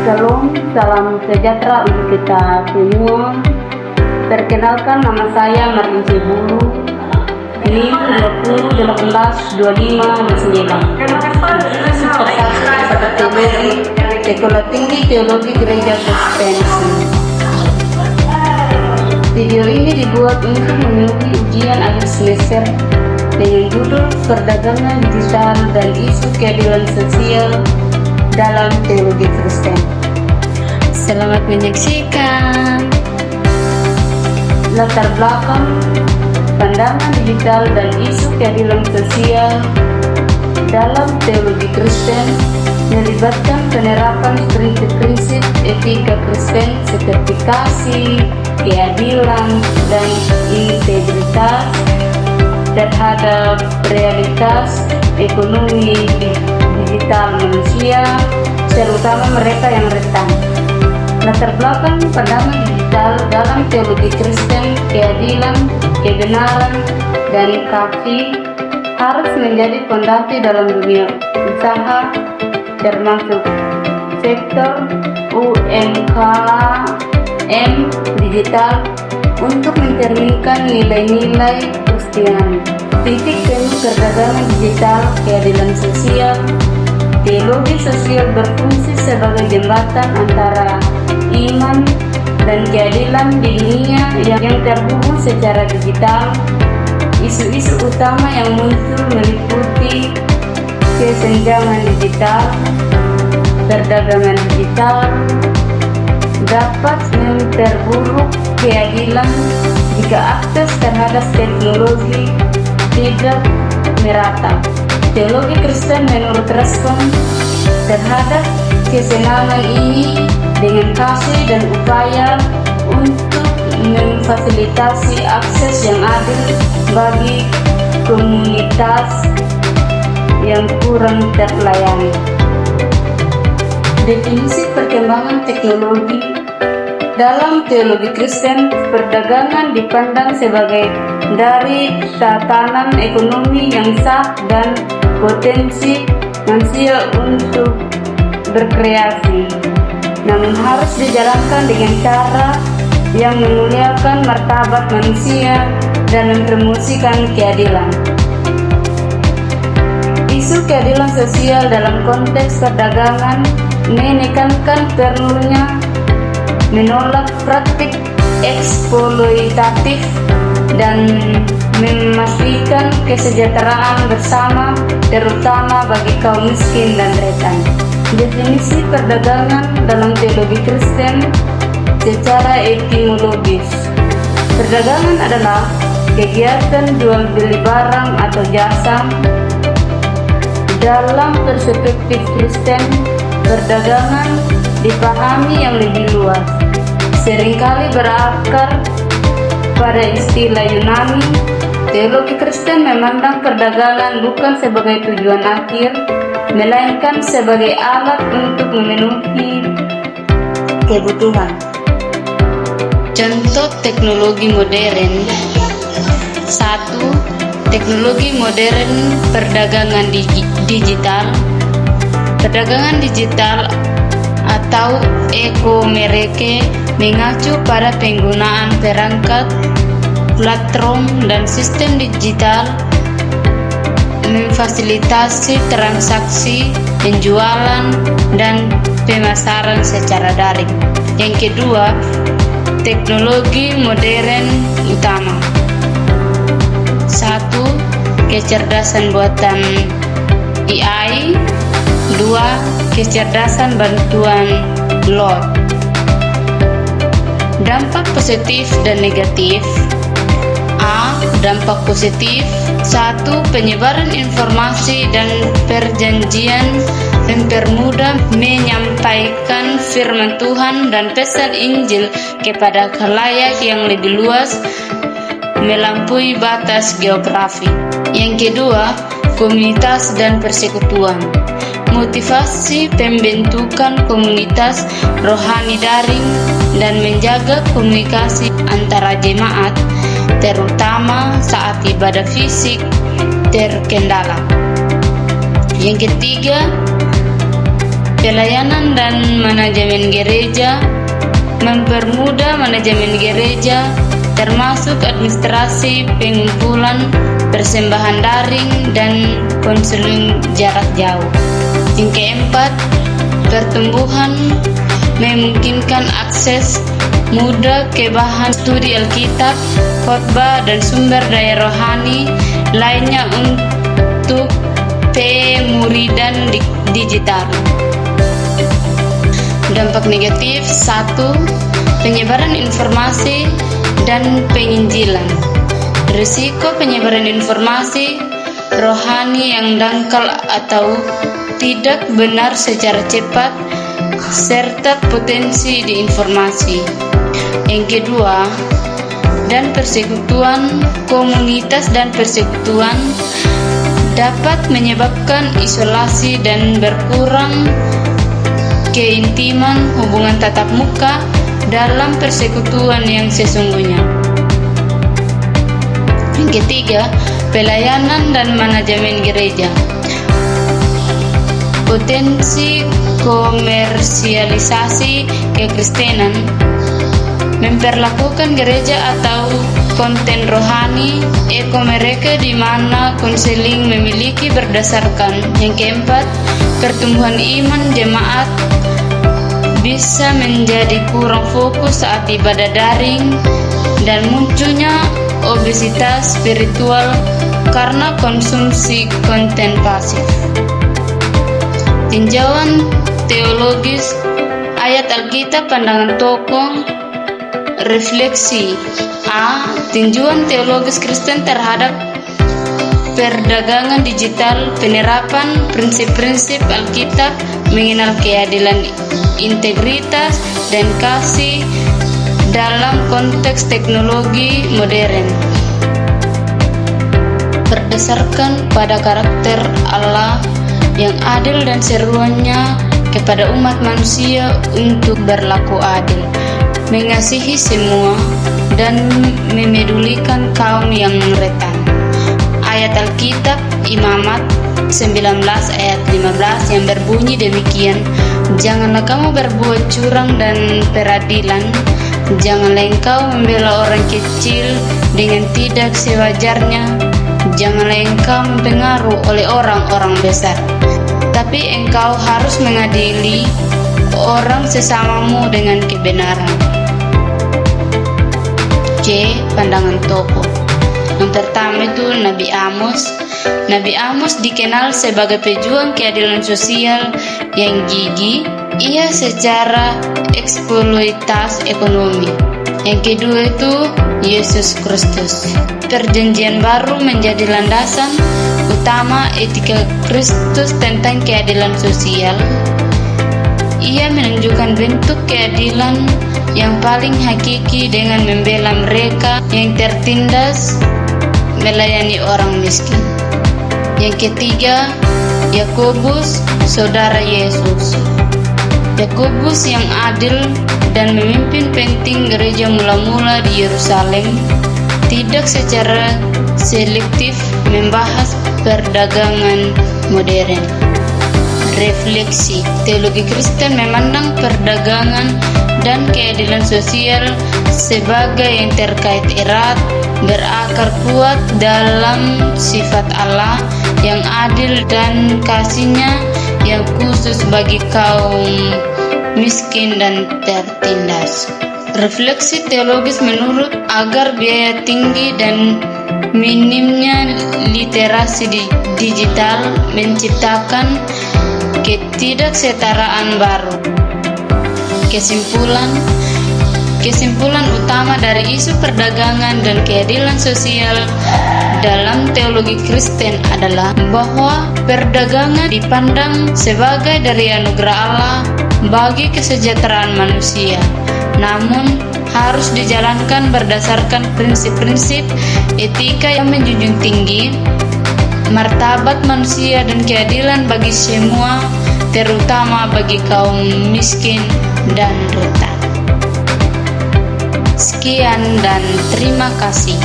Shalom, salam sejahtera untuk kita semua. Perkenalkan, nama saya Martin Cibulu, NIM 20182529. Teologi, Sekolah Tinggi Teologi Gereja Kristen. Video ini dibuat untuk memenuhi ujian akhir semester dengan judul Perdagangan Digital dan Isu Keadilan Sosial dalam Teologi Kristen. Selamat menyaksikan. Latar belakang pandangan digital dan isu keadilan sosial dalam teologi Kristen melibatkan penerapan prinsip-prinsip etika Kristen seperti kasih, keadilan, dan integritas terhadap realitas ekonomi digital manusia, terutama mereka yang rentan. Latar belakang pandangan digital dalam teologi Kristen, keadilan, kebenaran, dan kasih harus menjadi fondasi dalam dunia usaha, termasuk sektor UMKM digital untuk mencerminkan nilai-nilai Kristiani. Titik temu perdagangan digital, keadilan sosial. Teologi sosial berfungsi sebagai jembatan antara iman dan keadilan di dunia yang terhubung secara digital. Isu-isu utama yang muncul meliputi kesenjangan digital, perdagangan digital dapat memperburuk keadilan jika akses terhadap teknologi tidak merata. Teologi Kristen menurut respon terhadap kesenjangan ini dengan kasih dan upaya untuk memfasilitasi akses yang adil bagi komunitas yang kurang terlayani. Definisi perkembangan teknologi dalam teologi Kristen, perdagangan dipandang sebagai dari tatanan ekonomi yang sah dan potensi manusia untuk berkreasi, namun harus dijalankan dengan cara yang memuliakan martabat manusia dan mempromosikan keadilan. Isu keadilan sosial dalam konteks perdagangan menekankan perlunya menolak praktik eksploitatif dan memastikan kesejahteraan bersama, terutama bagi kaum miskin dan rentan. Definisi perdagangan dalam teologi Kristen secara etimologis. Perdagangan adalah kegiatan jual beli barang atau jasa. Dalam perspektif Kristen, perdagangan dipahami yang lebih luas, seringkali berakar pada istilah Yunani. Teologi Kristen memandang perdagangan bukan sebagai tujuan akhir, melainkan sebagai alat untuk memenuhi kebutuhan. Contoh teknologi modern. 1. Teknologi modern perdagangan digital. Perdagangan digital atau e-commerce mengacu pada penggunaan perangkat, platform, dan sistem digital memfasilitasi transaksi, penjualan, dan pemasaran secara daring. Yang kedua, teknologi modern utama. 1. Kecerdasan buatan AI. 2. Kecerdasan bantuan LOT. Dampak positif dan negatif. A. Dampak positif. 1. Penyebaran informasi dan perjanjian mempermudah menyampaikan firman Tuhan dan pesan Injil kepada khalayak yang lebih luas melampaui batas geografi. Yang kedua, komunitas dan persekutuan. Motivasi pembentukan komunitas rohani daring dan menjaga komunikasi antara jemaat, terutama saat ibadah fisik terkendala. Yang ketiga, Pelayanan dan manajemen gereja, mempermudah manajemen gereja, termasuk administrasi, pengumpulan, persembahan daring, dan konseling jarak jauh. Yang keempat, pertumbuhan memungkinkan akses mudah ke bahan studi Alkitab, khotbah, dan sumber daya rohani lainnya untuk pemuridan digital. Dampak negatif: 1. Penyebaran informasi dan penginjilan. Risiko penyebaran informasi rohani yang dangkal atau tidak benar secara cepat, serta potensi di informasi. Yang kedua, dan persekutuan komunitas dan persekutuan dapat menyebabkan isolasi dan berkurang keintiman hubungan tatap muka dalam persekutuan yang sesungguhnya. Yang ketiga, pelayanan dan manajemen gereja. Potensi komersialisasi kekristenan, memperlakukan gereja atau konten rohani mereka di mana konseling memiliki berdasarkan. Yang keempat, pertumbuhan iman jemaat bisa menjadi kurang fokus saat ibadah daring dan munculnya obesitas spiritual karena konsumsi konten pasif. Tinjauan teologis ayat Alkitab, pandangan tokoh, refleksi. A. Tinjauan teologis Kristen terhadap perdagangan digital, penerapan prinsip-prinsip Alkitab, mengenal keadilan, integritas, dan kasih dalam konteks teknologi modern. Berdasarkan pada karakter Allah yang adil dan seruannya kepada umat manusia untuk berlaku adil, mengasihi semua, dan memedulikan kaum yang rentan. Ayat Alkitab Imamat 19 ayat 15 yang berbunyi demikian, janganlah kamu berbuat curang dan peradilan, janganlah engkau membela orang kecil dengan tidak sewajarnya, janganlah engkau mempengaruhi oleh orang-orang besar, tapi engkau harus mengadili orang sesamamu dengan kebenaran. C. Pandangan tokoh. Yang pertama itu Nabi Amos. Nabi Amos dikenal sebagai pejuang keadilan sosial yang gigih. Ia secara eksploitasi ekonomi. Yang kedua itu Yesus Kristus. Perjanjian baru menjadi landasan utama etika Kristus tentang keadilan sosial. Ia menunjukkan bentuk keadilan yang paling hakiki dengan membela mereka yang tertindas, melayani orang miskin. Yang ketiga, Yakobus, saudara Yesus. Yakobus yang adil dan memimpin penting gereja mula-mula di Yerusalem, tidak secara selektif membahas perdagangan modern. Refleksi, teologi Kristen memandang perdagangan dan keadilan sosial sebagai yang terkait erat, berakar kuat dalam sifat Allah yang adil dan kasih-Nya yang khusus bagi kaum miskin dan tertindas. Refleksi teologis menurut agar biaya tinggi dan minimnya literasi digital menciptakan ketidaksetaraan baru. Kesimpulan utama dari isu perdagangan dan keadilan sosial dalam teologi Kristen adalah bahwa perdagangan dipandang sebagai dari anugerah Allah bagi kesejahteraan manusia, namun harus dijalankan berdasarkan prinsip-prinsip etika yang menjunjung tinggi martabat manusia dan keadilan bagi semua, terutama bagi kaum miskin dan rentan. Sekian dan terima kasih.